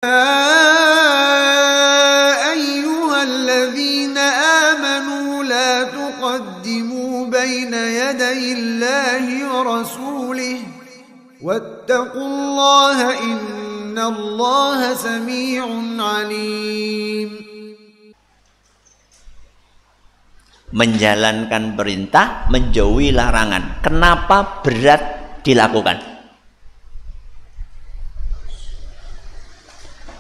ayyuhalladzina amanu la tuqaddimu baina yaday Allahi wa rasulih wattaqullaha innallaha sami'un alim. Menjalankan perintah, menjauhi larangan. Kenapa berat dilakukan?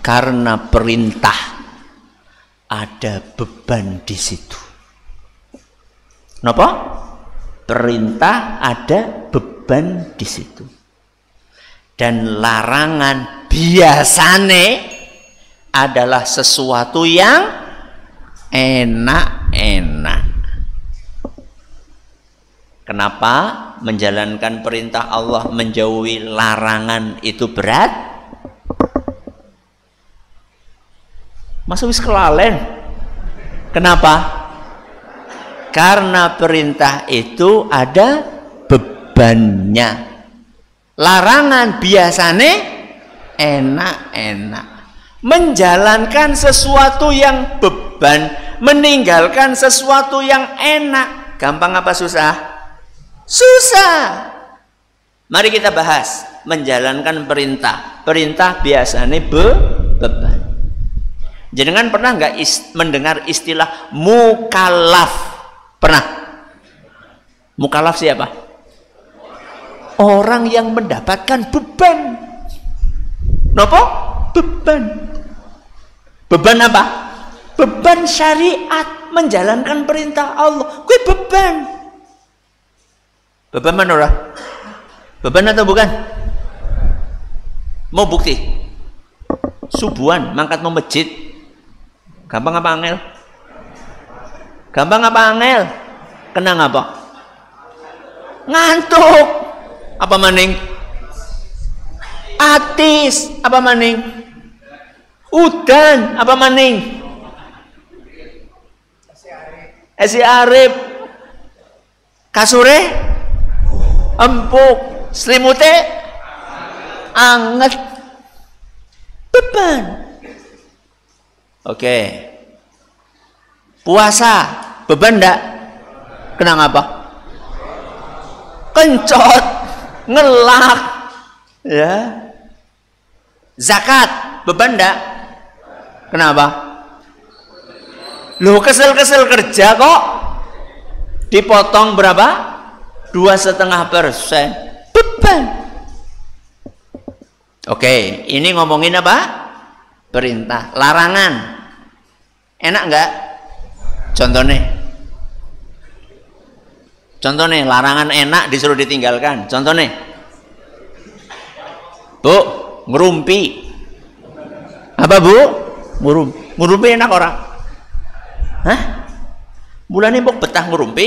Karena perintah ada beban di situ. Kenapa? Perintah ada beban di situ. Dan larangan biasanya adalah sesuatu yang enak-enak. Kenapa menjalankan perintah Allah, menjauhi larangan itu berat? Masa wis kelalen? Kenapa? Karena perintah itu ada bebannya. Larangan biasanya enak-enak. Menjalankan sesuatu yang beban, meninggalkan sesuatu yang enak, gampang apa susah? Susah. Mari kita bahas menjalankan perintah. Perintah biasanya beban. Jenengan pernah nggak mendengar istilah mukallaf? Pernah? Mukallaf siapa? Orang yang mendapatkan beban. Nopo? Beban. Beban apa? Beban syariat, menjalankan perintah Allah. Gue beban. Beban mana orang? Beban atau bukan? Mau bukti? Subuhan mangkat mau masjid. Gampang apa angel? Gampang apa angel? Kenang apa? Ngantuk. Apa maning? Atis. Apa maning? Udan. Apa maning? Esi arif. Kasure empuk, selimute anget, beban. Oke. Puasa beban enggak? Kenapa? Kencot, ngelak, ya. Zakat beban enggak? Kenapa? Lu kesel-kesel kerja kok dipotong berapa? 2,5%. Beban. Oke, ini ngomongin apa? Perintah. Larangan enak enggak? Contohnya larangan enak disuruh ditinggalkan. Contohnya Bu, ngerumpi. Apa Bu? Ngerumpi enak orang? Hah? Mulane mbok betah ngerumpi?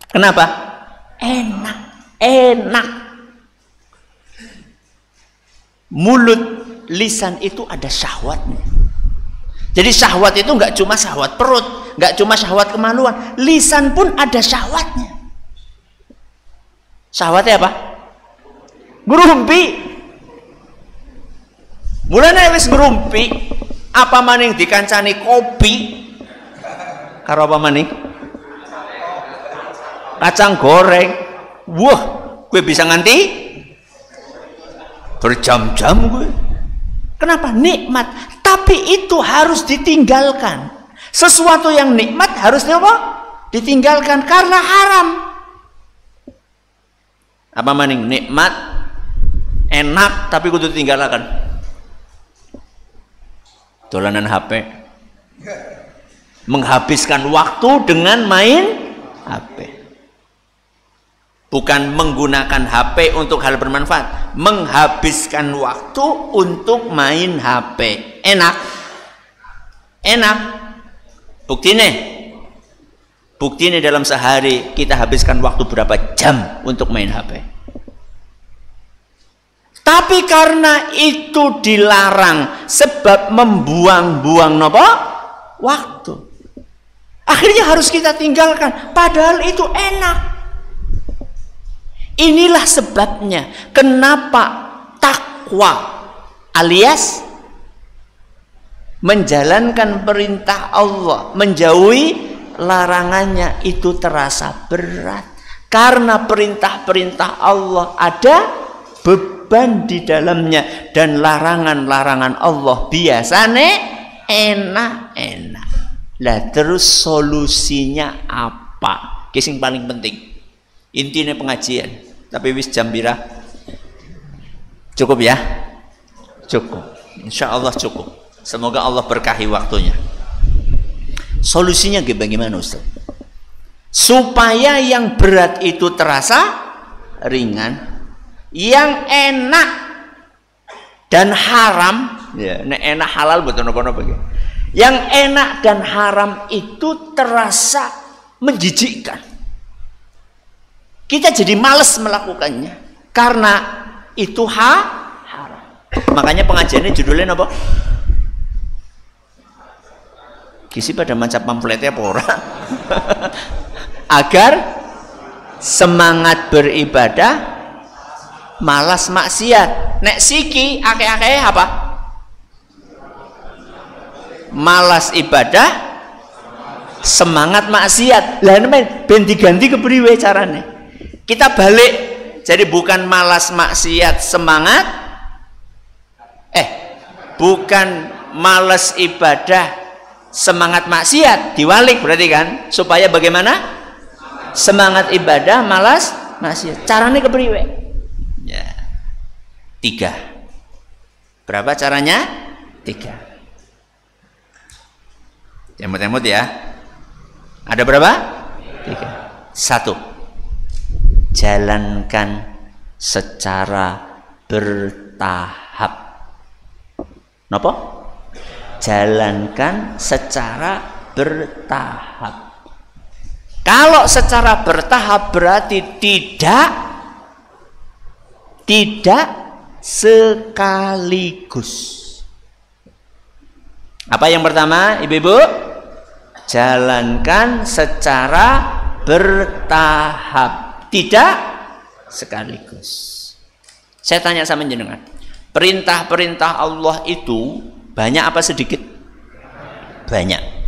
Kenapa? Enak. Mulut, lisan itu ada syahwatnya. Jadi syahwat itu nggak cuma syahwat perut, nggak cuma syahwat kemaluan, lisan pun ada syahwatnya. Syahwatnya apa? Ngerumpi. Mulane wis ngerumpi, apa maning dikancani kopi? Karo apa maning? Kacang goreng. Wah, gue bisa nganti berjam-jam gue. Kenapa? Nikmat. Tapi itu harus ditinggalkan. Sesuatu yang nikmat harus apa? Ditinggalkan karena haram. Apa maning? Nikmat, enak, tapi kudu ditinggalkan. Dolanan HP. Menghabiskan waktu dengan main HP. Bukan menggunakan HP untuk hal bermanfaat, menghabiskan waktu untuk main HP. Enak. Buktinya dalam sehari kita habiskan waktu berapa jam untuk main HP. Tapi karena itu dilarang, sebab membuang-buang apa? Waktu. Akhirnya harus kita tinggalkan, padahal itu enak. Inilah sebabnya kenapa takwa alias menjalankan perintah Allah, menjauhi larangannya itu terasa berat. Karena perintah-perintah Allah ada beban di dalamnya, dan larangan-larangan Allah biasanya enak-enak. Lah terus solusinya apa? Kising paling penting. Intinya pengajian. Tapi wis jam pira? Cukup ya? Cukup. Insya Allah cukup. Semoga Allah berkahi waktunya. Solusinya bagaimana Ustaz? Supaya yang berat itu terasa ringan, yang enak dan haram, ya, enak halal betul apa gitu. Yang enak dan haram itu terasa menjijikkan. Kita jadi malas melakukannya karena itu haram. Makanya pengajiannya judulnya apa? Kisi pada macam pamfletnya pora. Agar semangat beribadah, malas maksiat. Nek siki ake-ake apa? Malas ibadah, semangat maksiat. Lah ben diganti kepriwe carane? Kita balik, jadi bukan malas maksiat semangat, bukan malas ibadah semangat maksiat, diwalik berarti kan, supaya bagaimana? Semangat ibadah, malas maksiat. Caranya kepriwe? Ya. 3. Berapa caranya? 3. Temut-temut ya. Ada berapa? 3. 1. Jalankan secara bertahap. Napa? Jalankan secara bertahap. Kalau secara bertahap berarti tidak sekaligus. Apa yang pertama, Ibu-ibu? Jalankan secara bertahap, tidak sekaligus. Saya tanya sama jenengan, perintah-perintah Allah itu banyak apa sedikit? Banyak.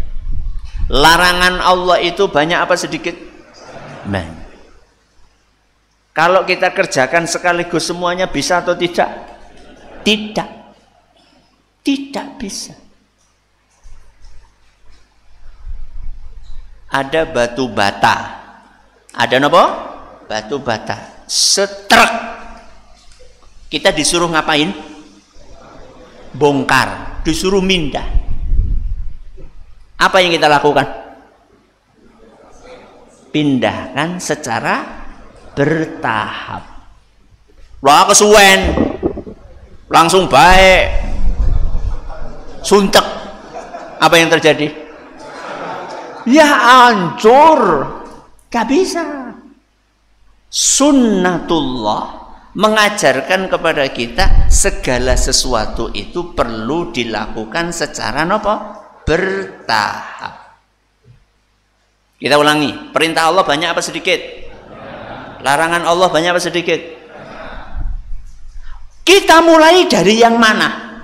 Larangan Allah itu banyak apa sedikit? Banyak. Kalau kita kerjakan sekaligus semuanya bisa atau tidak? Tidak. Tidak bisa. Ada batu bata. Ada apa? Batu bata. Setrek. Kita disuruh ngapain? Bongkar. Disuruh mindah. Apa yang kita lakukan? Pindahkan secara bertahap. Lah kesuwen, langsung baik, suntek. Apa yang terjadi? Ya hancur. Gak bisa. Sunnatullah mengajarkan kepada kita segala sesuatu itu perlu dilakukan secara apa? Bertahap. Kita ulangi, perintah Allah banyak apa sedikit? Larangan Allah banyak apa sedikit? Kita mulai dari yang mana?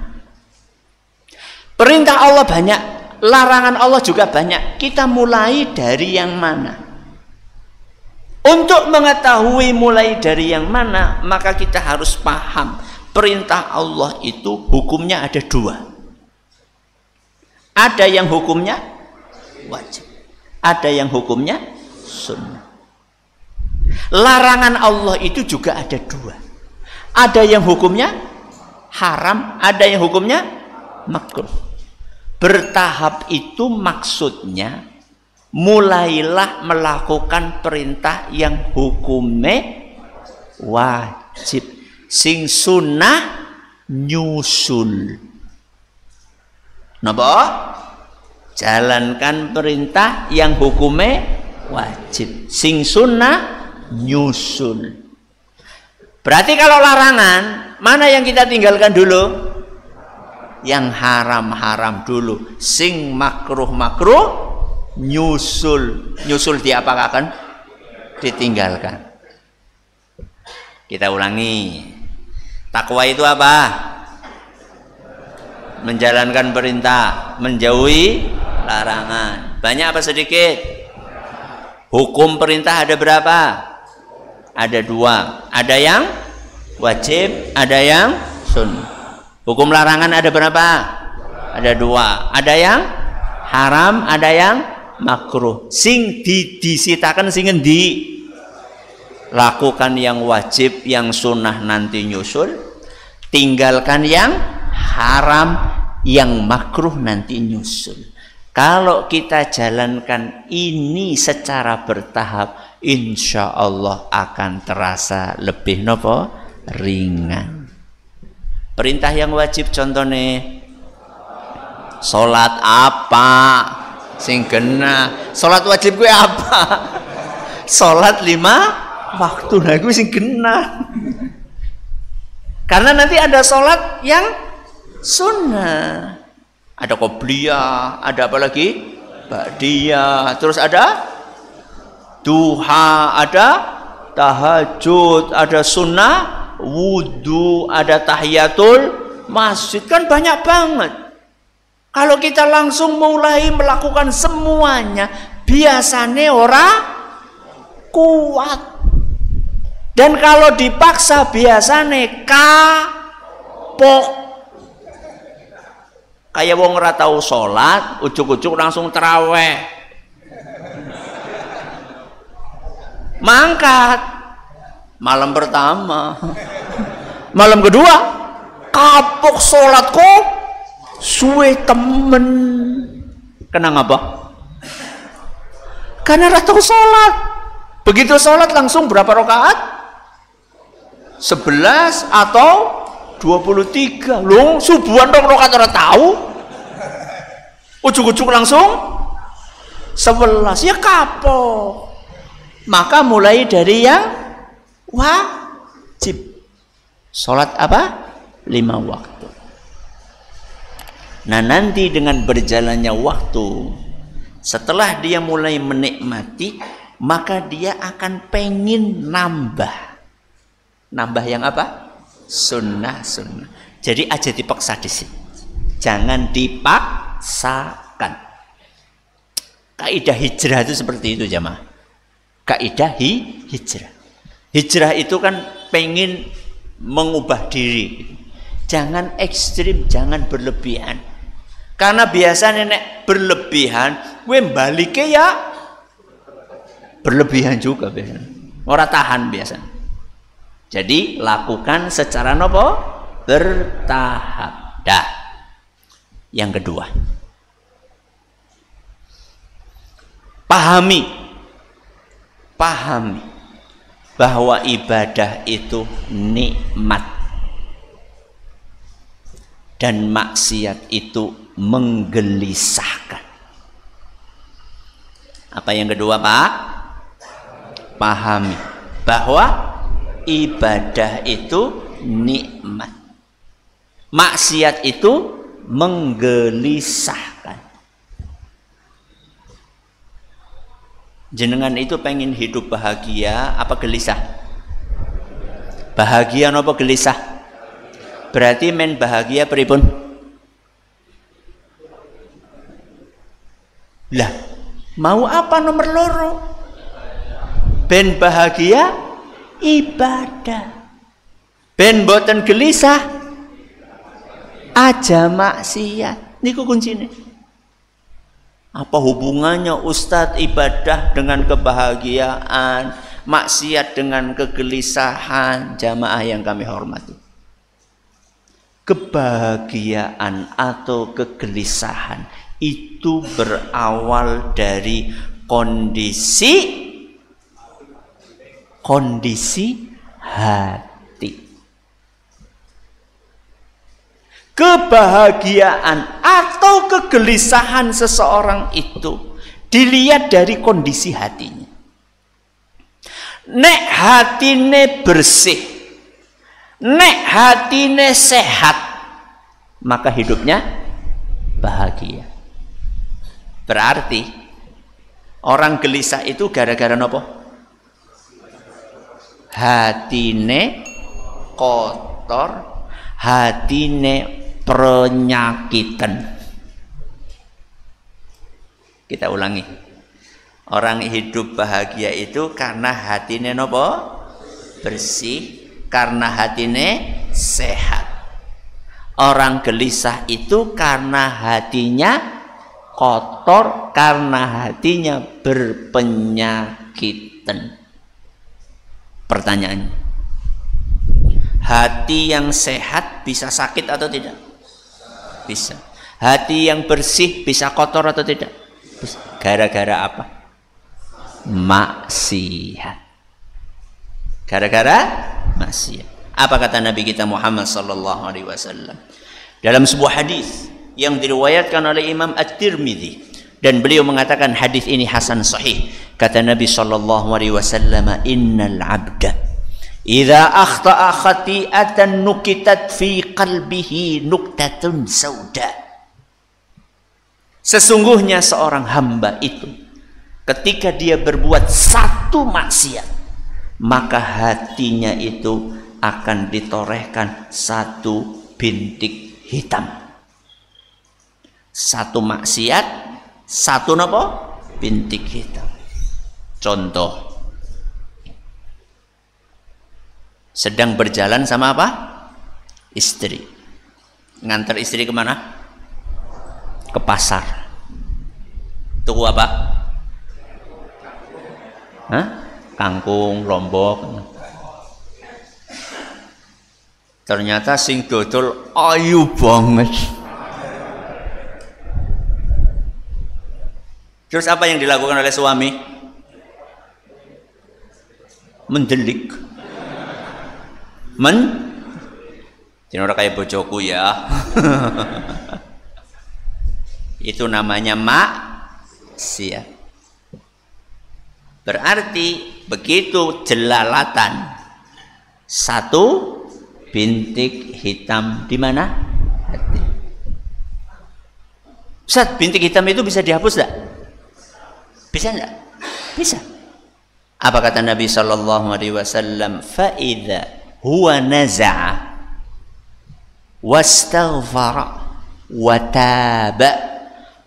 Perintah Allah banyak, larangan Allah juga banyak. Kita mulai dari yang mana? Untuk mengetahui mulai dari yang mana, maka kita harus paham perintah Allah itu hukumnya ada 2. Ada yang hukumnya wajib, ada yang hukumnya sunnah. Larangan Allah itu juga ada 2. Ada yang hukumnya haram, ada yang hukumnya makruh. Bertahap itu maksudnya mulailah melakukan perintah yang hukumnya wajib, sing sunnah nyusul. Napa? Jalankan perintah yang hukumnya wajib, sing sunnah nyusul. Berarti kalau larangan, mana yang kita tinggalkan dulu? Yang haram-haram dulu. Sing makruh-makruh nyusul. Nyusul diapakan? Ditinggalkan. Kita ulangi. Takwa itu apa? menjalankan perintah, menjauhi larangan. Banyak apa sedikit? Hukum perintah ada berapa? Ada 2. Ada yang wajib, ada yang sunnah. Hukum larangan ada berapa? Ada 2. Ada yang haram, ada yang makruh. Sing disitakan sing endi? Lakukan yang wajib, yang sunnah nanti nyusul. Tinggalkan yang haram, yang makruh nanti nyusul. Kalau kita jalankan ini secara bertahap, insya Allah akan terasa lebih nopo ringan. Perintah yang wajib contohnya salat apa sing genah? Salat wajib gue apa? Salat 5 waktu, nah gue sing genah. Karena nanti ada salat yang sunnah. Ada qobliyah, ada apa lagi? Ba'diyah, terus ada duha, ada tahajud, ada sunnah wudu, ada tahiyatul masjid. Kan banyak banget. Kalau kita langsung mulai melakukan semuanya, biasanya orang kuat. Dan kalau dipaksa biasanya kapok. Kayak wong ora tau salat, ujuk-ujuk langsung terawih. Mangkat malam pertama. Malam kedua kapok salat kok suwe temen. Kenapa apa? Karena ora tau salat. Begitu salat langsung berapa rakaat? 11 atau 23. Loh, subuhan dong rakaat ora tahu. Ujuk-ujuk langsung 11, ya kapok. Maka mulai dari yang wajib. Salat apa? 5 waktu. Nah, nanti dengan berjalannya waktu, setelah dia mulai menikmati, maka dia akan pengen nambah. Nambah yang apa? Sunnah. Jadi aja dipaksa di sini. Jangan dipaksakan. Kaidah hijrah itu seperti itu jamaah. Kaidah hijrah. Hijrah itu kan pengen mengubah diri. Jangan ekstrim, jangan berlebihan. Karena biasanya nek berlebihan, gue baliknya ya berlebihan juga biasanya. Orang tahan biasanya. Jadi lakukan secara nopo? Bertahap. Dah. Yang kedua, pahami bahwa ibadah itu nikmat dan maksiat itu menggelisahkan. Apa yang kedua, Pak? Pahami bahwa ibadah itu nikmat, maksiat itu menggelisahkan. Jenengan itu pengen hidup bahagia apa gelisah? Bahagia apa gelisah? Berarti men bahagia pripun? Lah, mau apa nomor loro? Ben bahagia ibadah. Ben boten gelisah aja maksiat. Niku kuncine. Apa hubungannya Ustadz ibadah dengan kebahagiaan, maksiat dengan kegelisahan? Jamaah yang kami hormati, kebahagiaan atau kegelisahan itu berawal dari kondisi hati. Kebahagiaan atau kegelisahan seseorang itu dilihat dari kondisi hatinya. Nek hatine bersih, nek hatine sehat, maka hidupnya bahagia. Berarti orang gelisah itu gara-gara nopo? Hatine kotor, hatine penyakitan. Kita ulangi. Orang hidup bahagia itu karena hatinya nopo? Bersih, karena hatinya sehat. Orang gelisah itu karena hatinya kotor, karena hatinya berpenyakitan. Pertanyaannya, hati yang sehat bisa sakit atau tidak? Bisa. Hati yang bersih bisa kotor atau tidak? Bisa. Gara-gara apa? Maksiat. Gara-gara maksiat. Apa kata Nabi kita Muhammad sallallahu alaihi wasallam dalam sebuah hadis yang diriwayatkan oleh Imam At-Tirmidzi, dan beliau mengatakan hadis ini hasan sahih. Kata Nabi sallallahu alaihi wasallam, innal 'abda idza akhta'a khati'atan nukitat fi qalbihi nuktatun sauda. Sesungguhnya seorang hamba itu ketika dia berbuat satu maksiat, maka hatinya itu akan ditorehkan satu bintik hitam. Satu maksiat, satu apa? Bintik hitam. Contoh, sedang berjalan sama apa? Istri. Ngantar istri kemana? Ke pasar. Tuku apa? Hah? Kangkung, lombok. Ternyata sing dodol ayu banget. Terus apa yang dilakukan oleh suami? Mendelik. Jangan kayak bojoku ya. Itu namanya maksiat. Berarti begitu jelalatan satu bintik hitam di mana? Hati. Ustaz, bintik hitam itu bisa dihapus enggak? Bisa enggak? Bisa. Apa kata Nabi sallallahu alaihi wasallam? Fa idza huwa naza'a wastaghfara wa taba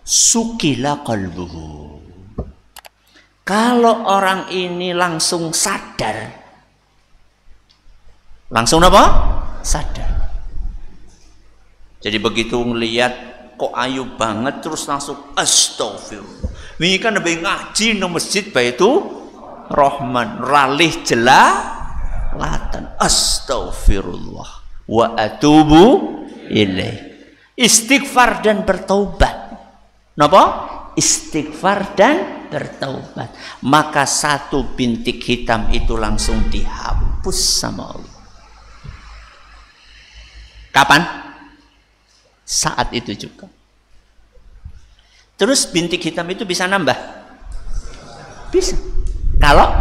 sukila qalbuhu. Kalau orang ini langsung sadar, langsung apa? Sadar. Jadi begitu ngelihat kok ayu banget, terus langsung astagfirullah. Ini kan lebih ngaji di masjid Baitur Rahman, ralih jelalatan, astagfirullah wa atubu ilaih. Istighfar dan bertaubat. Napa? Istighfar dan bertaubat. Maka satu bintik hitam itu langsung dihapus sama Allah. Kapan? Saat itu juga. Terus bintik hitam itu bisa nambah? Bisa. Kalau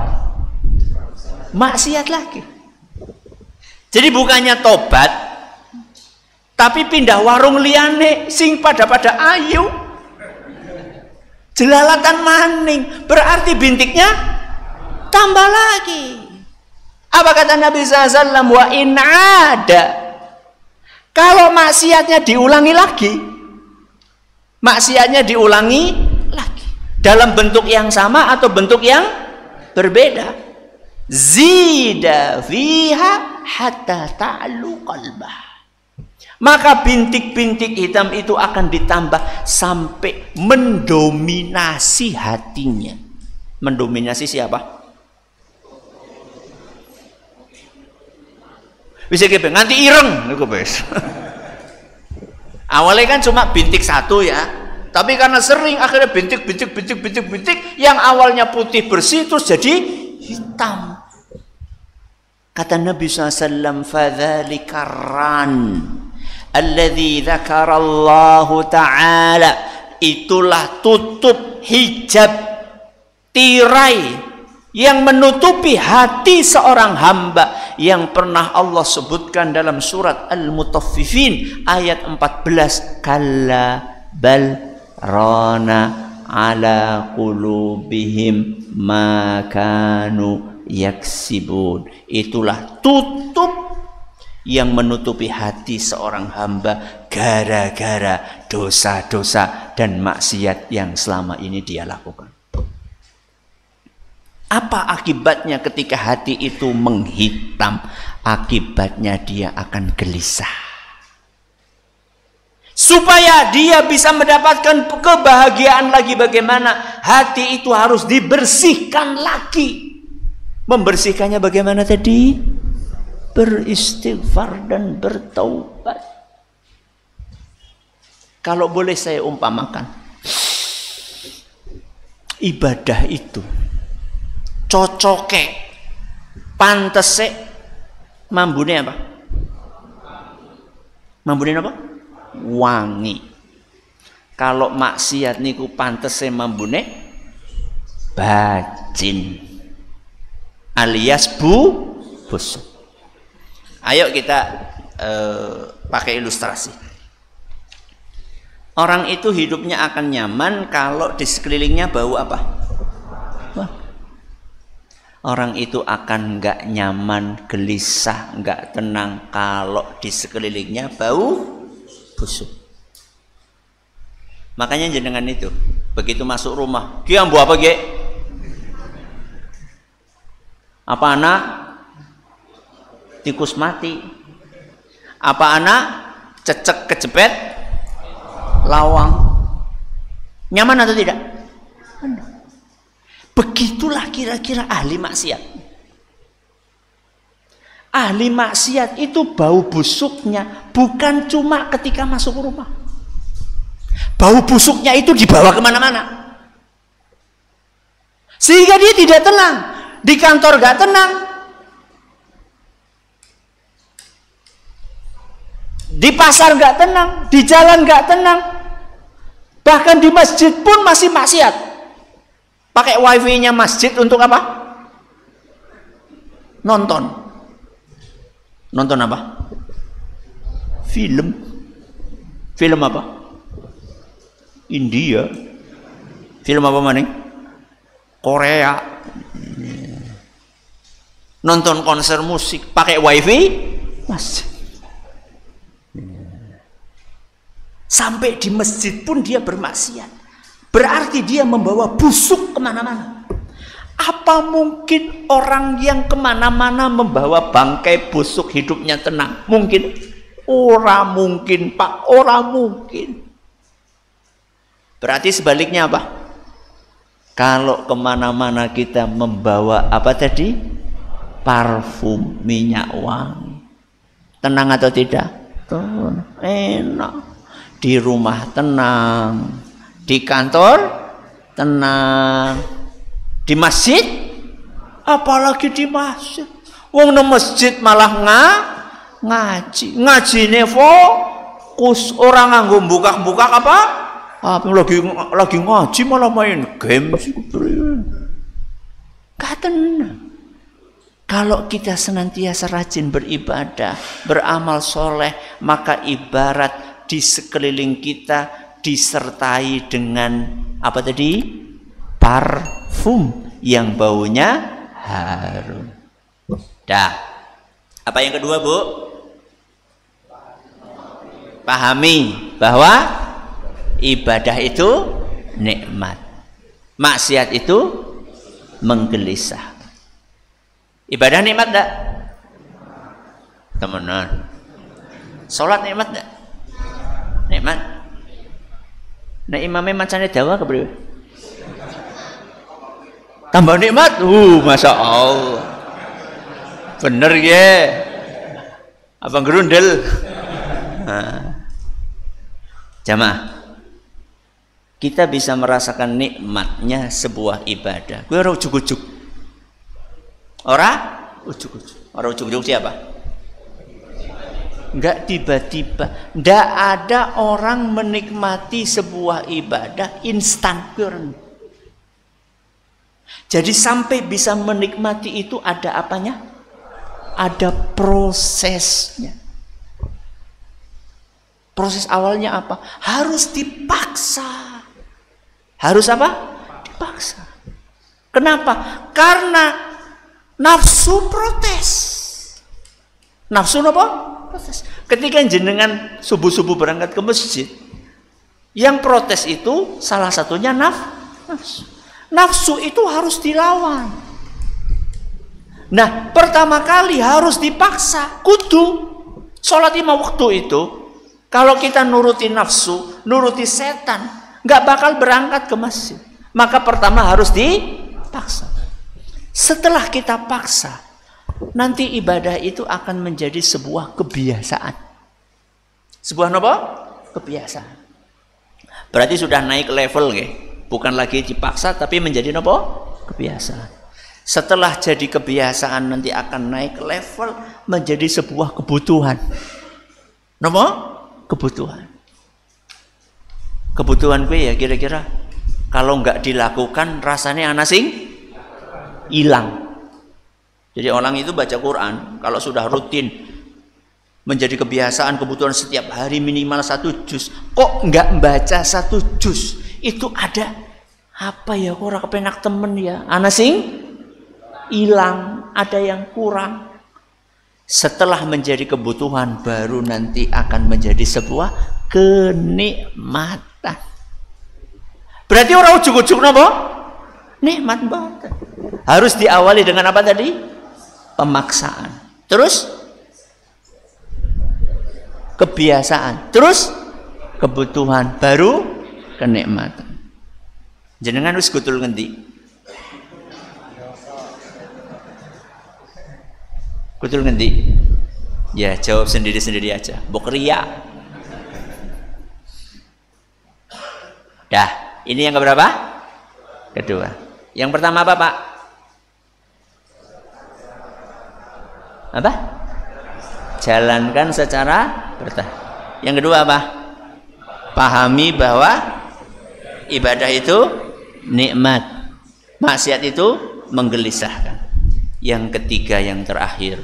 maksiat lagi. Jadi bukannya tobat, tapi pindah warung liyane sing pada ayu. Jelalatan maning, berarti bintiknya tambah lagi. Apa kata Nabi SAW? Wa in ada. Kalau maksiatnya diulangi lagi, maksiatnya diulangi lagi dalam bentuk yang sama atau bentuk yang berbeda, zida fiha hatta ta'lu qalbah. Maka bintik-bintik hitam itu akan ditambah sampai mendominasi hatinya. Mendominasi siapa? Bisa gitu, nganti ireng. Awalnya kan cuma bintik satu ya, tapi karena sering akhirnya bintik yang awalnya putih bersih terus jadi hitam. Kata Nabi SAW, fadzalika ran alladzi dzakarallahu ta'ala, itulah tutup hijab, tirai yang menutupi hati seorang hamba yang pernah Allah sebutkan dalam surat Al-Mutaffifin ayat 14, kalla bal rana ala qulubihim ma kanu yaksibun. Itulah tutup yang menutupi hati seorang hamba gara-gara dosa-dosa dan maksiat yang selama ini dia lakukan. Apa akibatnya ketika hati itu menghitam? Akibatnya dia akan gelisah. Supaya dia bisa mendapatkan kebahagiaan lagi, bagaimana? Hati itu harus dibersihkan lagi. Membersihkannya bagaimana tadi? Beristighfar dan bertaubat. Kalau boleh saya umpamakan, ibadah itu cocoke, pantese, mambune apa? Mambune apa? Wangi. Kalau maksiat niku pantese mambune bajin, alias busuk. Ayo kita pakai ilustrasi. Orang itu hidupnya akan nyaman kalau di sekelilingnya bau apa? Orang itu akan nggak nyaman, gelisah, nggak tenang kalau di sekelilingnya bau busuk. Makanya jenengan itu begitu masuk rumah, ki ambu apa ge? Apa anak tikus mati? Apa anak cecek kejepit lawang? Nyaman atau tidak? Begitulah kira-kira ahli maksiat. Ahli maksiat itu bau busuknya bukan cuma ketika masuk rumah. Bau busuknya itu dibawa kemana-mana. Sehingga dia tidak tenang. Di kantor gak tenang. Di pasar gak tenang. Di jalan gak tenang. Bahkan di masjid pun masih maksiat. Pakai wifi-nya masjid untuk apa? Nonton. Nonton apa? Film. Film apa? India. Film apa maning? Korea. Nonton konser musik pakai wifi masjid. Sampai di masjid pun dia bermaksiat. Berarti dia membawa busuk kemana-mana. Apa mungkin orang yang kemana-mana membawa bangkai busuk hidupnya tenang? Mungkin? Ora mungkin, Pak. Ora mungkin. Berarti sebaliknya apa? Kalau kemana-mana kita membawa apa tadi? Parfum, minyak wangi. Tenang atau tidak? Tenang. Enak. Di rumah tenang. Di kantor tenang. Di masjid, apalagi di masjid. Wong nang masjid malah ngaji. Ngajine fokus, orang nganggo buka-buka apa? Lagi ngaji malah main game sih. Gak tenang. Kalau kita senantiasa rajin beribadah, beramal soleh, maka ibarat di sekeliling kita disertai dengan apa tadi? Parfum yang baunya harum. Dah. Apa yang kedua, Bu? Pahami bahwa ibadah itu nikmat. Maksiat itu menggelisah. Ibadah nikmat enggak? Temenan. Salat nikmat enggak? Nikmat. Nah imamnya macamnya dawa kepriwe? Tambah nikmat? Masya Allah. Bener ya. Abang gerundel. Nah. Jamaah. Kita bisa merasakan nikmatnya sebuah ibadah. Gue ora ujuk-ujuk. Ora ujuk-ujuk. Ora ujuk-ujuk siapa? Enggak tiba-tiba. Enggak ada orang menikmati sebuah ibadah instan. Jadi sampai bisa menikmati itu ada apanya? Ada prosesnya. Proses awalnya apa? Harus dipaksa. Harus apa? Dipaksa. Kenapa? Karena nafsu protes. Nafsu apa? protes. Ketika jenengan subuh-subuh berangkat ke masjid, yang protes itu salah satunya nafsu. Nafsu itu harus dilawan. Nah, pertama kali harus dipaksa. Kudu sholat 5 waktu itu, kalau kita nuruti nafsu, nuruti setan, nggak bakal berangkat ke masjid. Maka pertama harus dipaksa. Setelah kita paksa, nanti ibadah itu akan menjadi sebuah kebiasaan. Sebuah apa? Kebiasaan. Berarti sudah naik level ya. Bukan lagi dipaksa tapi menjadi apa? Kebiasaan. Setelah jadi kebiasaan nanti akan naik level menjadi sebuah kebutuhan. Apa? Kebutuhan. Kebutuhan gue ya kira-kira kalau nggak dilakukan rasanya anasing hilang. Jadi orang itu baca Quran kalau sudah rutin menjadi kebiasaan kebutuhan setiap hari minimal 1 juz, kok nggak baca 1 juz, itu ada apa ya, kok ora kepenak temen ya, anasing hilang, ada yang kurang. Setelah menjadi kebutuhan baru nanti akan menjadi sebuah kenikmatan. Berarti orang ujuk-ujuk apa? Nikmat banget. Harus diawali dengan apa tadi? Pemaksaan. Terus kebiasaan. Terus kebutuhan, baru kenikmatan. Jenengan wis gutul ngendi? Gutul ngendi? Ya, jawab sendiri-sendiri aja. Mbok riya. Dah, ini yang keberapa? Kedua. Yang pertama apa, Pak? Apa? Jalankan secara bertahap. Yang kedua apa? Pahami bahwa ibadah itu nikmat, maksiat itu menggelisahkan. Yang ketiga, yang terakhir,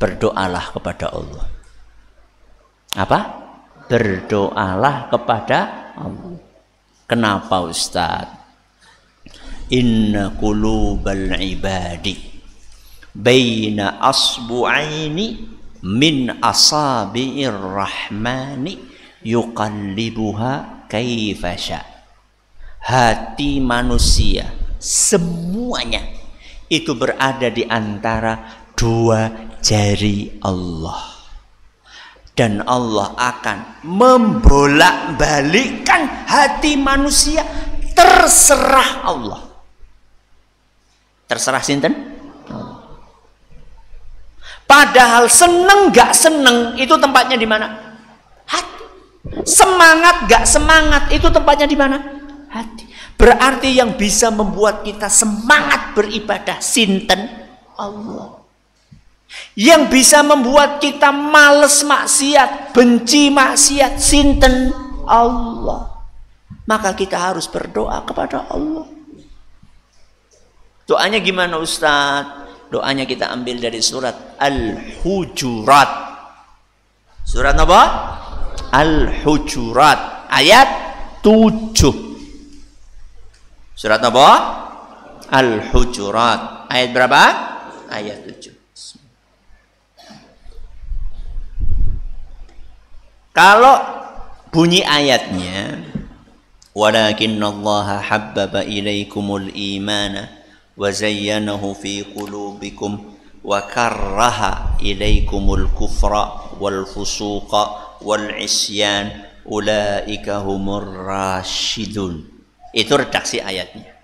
berdoalah kepada Allah. Apa? Berdoalah kepada Allah. Kenapa Ustaz? Inna qulubal ibadi baina asbu'aini min asabi'ir rahmani yuqallibuha kaifasha. Hati manusia semuanya itu berada di antara 2 jari Allah. Dan Allah akan membolak-balikkan hati manusia, terserah Allah. Terserah sinten? Padahal seneng gak seneng itu tempatnya di mana? Hati. Semangat gak semangat itu tempatnya di mana? Hati. Berarti yang bisa membuat kita semangat beribadah sinten? Allah. Yang bisa membuat kita males maksiat, benci maksiat sinten? Allah. Maka kita harus berdoa kepada Allah. Doanya gimana Ustaz? Doanya kita ambil dari surat Al-Hujurat. Surat apa? Al-Hujurat ayat 7. Surat apa? Al-Hujurat ayat berapa? Ayat 7. Kalau bunyi ayatnya, walakinnallaha habbaba ilaikumul imana wa zayyanahu fi qulubikum wa karraha ilaikumul kufra wal fusuqa wal isyan ulaika humur rasyidun. Itu redaksi ayatnya.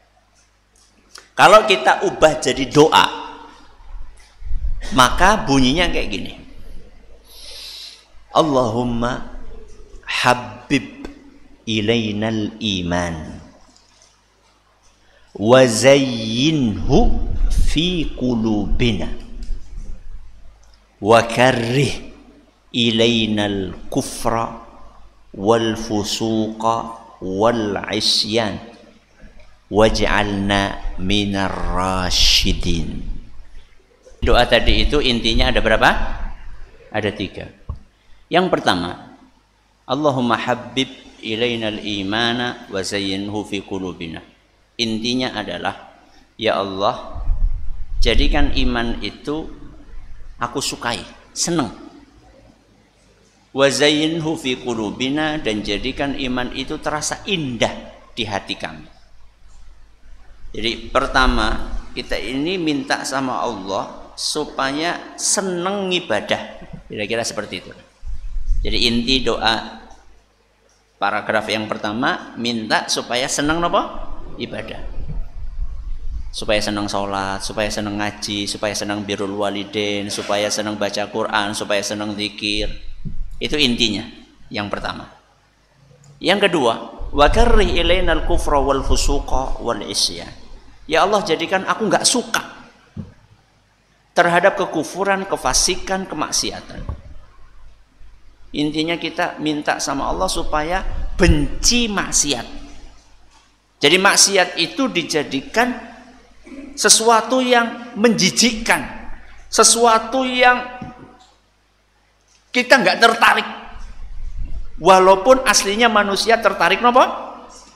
Kalau kita ubah jadi doa, maka bunyinya kayak gini. Allahumma habib ilainal iman wa zayyinhu fi qulubina wa karrih ilainal kufra wal fusuqa wal isyan waj'alna minar rasyidin. Doa tadi itu intinya ada berapa? Ada 3. Yang pertama, Allahumma habib ilainal imana wa zayyinhu fi qulubina. Intinya adalah, ya Allah, jadikan iman itu aku sukai, senang. Wa zayyinhu fi qulubina, dan jadikan iman itu terasa indah di hati kami. Jadi pertama, kita ini minta sama Allah supaya senang ibadah. Kira-kira seperti itu. Jadi inti doa paragraf yang pertama, minta supaya senang apa? Ibadah. Supaya senang sholat, supaya senang ngaji, supaya senang birrul walidain, supaya senang baca Quran, supaya senang zikir. Itu intinya yang pertama. Yang kedua, wa karrih ilaina al-kufra wal fusuqa wal isyan. Ya Allah, jadikan aku enggak suka terhadap kekufuran, kefasikan, kemaksiatan. Intinya kita minta sama Allah supaya benci maksiat. Jadi maksiat itu dijadikan sesuatu yang menjijikkan, sesuatu yang kita nggak tertarik, walaupun aslinya manusia tertarik nopo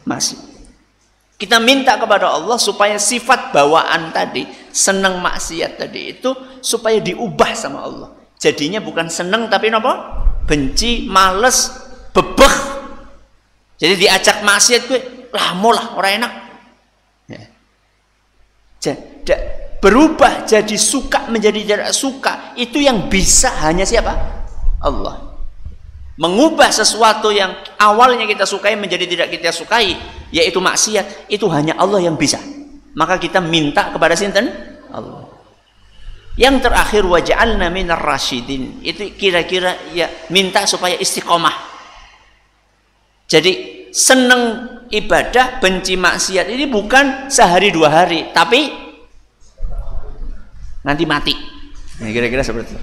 masih. Kita minta kepada Allah supaya sifat bawaan tadi, senang maksiat tadi itu supaya diubah sama Allah. Jadinya bukan senang tapi nopo benci, males, bebeh. Jadi diajak maksiat gue lah orang enak. Ya. Berubah jadi suka menjadi tidak suka, itu yang bisa hanya siapa? Allah. Mengubah sesuatu yang awalnya kita sukai menjadi tidak kita sukai, yaitu maksiat, itu hanya Allah yang bisa. Maka kita minta kepada sinten? Allah. Yang terakhir, waj'alna minar rasyidin, itu kira-kira ya minta supaya istiqomah. Jadi senang ibadah, benci maksiat ini bukan sehari dua hari, tapi nanti mati. Nah, kira-kira seperti itu.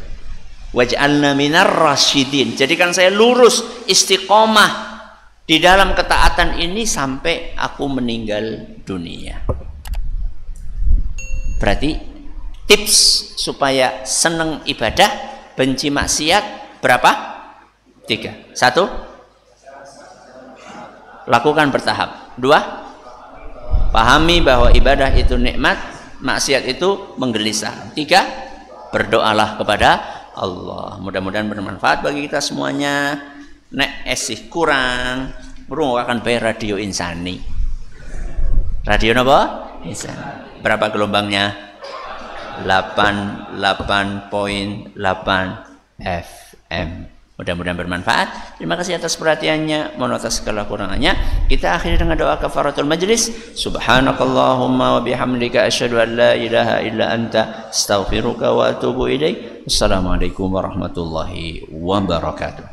Waj'alna minar rasyidin, jadikan saya lurus, istiqomah di dalam ketaatan ini sampai aku meninggal dunia. Berarti tips supaya senang ibadah, benci maksiat berapa? 3. 1, lakukan bertahap. 2, pahami bahwa ibadah itu nikmat, maksiat itu menggelisah. 3, berdoalah kepada Allah. Mudah-mudahan bermanfaat bagi kita semuanya. Nek esih kurang, akan bayar radio Insani. Radio apa? Insani. Berapa gelombangnya? 88.8 FM. Mudah-mudahan bermanfaat. Terima kasih atas perhatiannya. Mohon atas segala kurangannya. Kita akhiri dengan doa kafaratul majlis. Subhanakallahumma wa bihamdika asyhadu an la ilaha illa anta astaghfiruka wa atubu ilaik. Assalamualaikum warahmatullahi wabarakatuh.